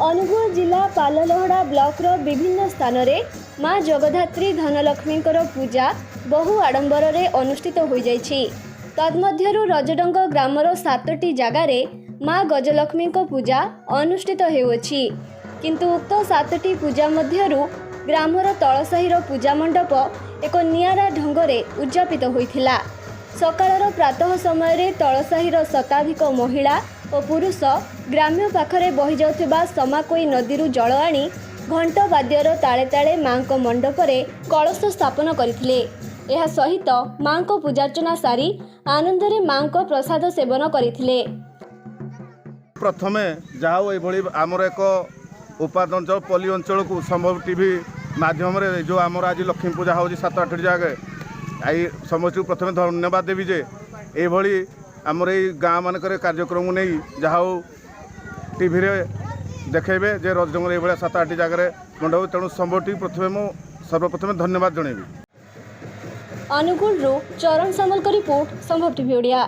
अनुगुल जिला पाललहड़ा ब्लॉक विभिन्न स्थान में माँ जगधात्री धनलक्ष्मी पूजा बहु आडंबर अनुष्ठित हो जाइछि। तन्मध्यरु रजडंग ग्रामर 7टी जगार माँ गजलक्ष्मी पूजा अनुष्ठित होउछि। किंतु उक्त 7टी पूजा मध्यरु ग्रामर तलसाहीर पूजा मंडप एक नियारा ढंगरे उद्यापित होइथिला। सकाळर प्रातः समय तलसाहीर शताधिक महिला और पुरुष ग्राम्य पाखरे बहि जाउथिबा समाकोई नदीरू जल आनी घंट वाद्यर ताले ताले माँ को मंडपरे कलश स्थापन करथिले। एहा सहित माँ को पूजार्चना सारी आनंदरे माँ को प्रसाद सेवन करथिले। प्रथमे जाओ एभली आमर एक उपाद अंचल पल्ली अंचल को संभव टीवी माध्यम जो आमर आज लक्ष्मी पूजा हो 7-8 जगह आई समस्त प्रथमे धन्यवाद देवी जे एभली आमर ये गाँ मानक कार्यक्रम नहीं जहाँ टीवी देखेबे जे रजडंगर ये 7-8 जगह मंडप तेणु संभव टी प्रथमे सर्वप्रथमे धन्यवाद जनइबी। अनुगुल चरण सामल रिपोर्ट संभव टीवी ओडिया।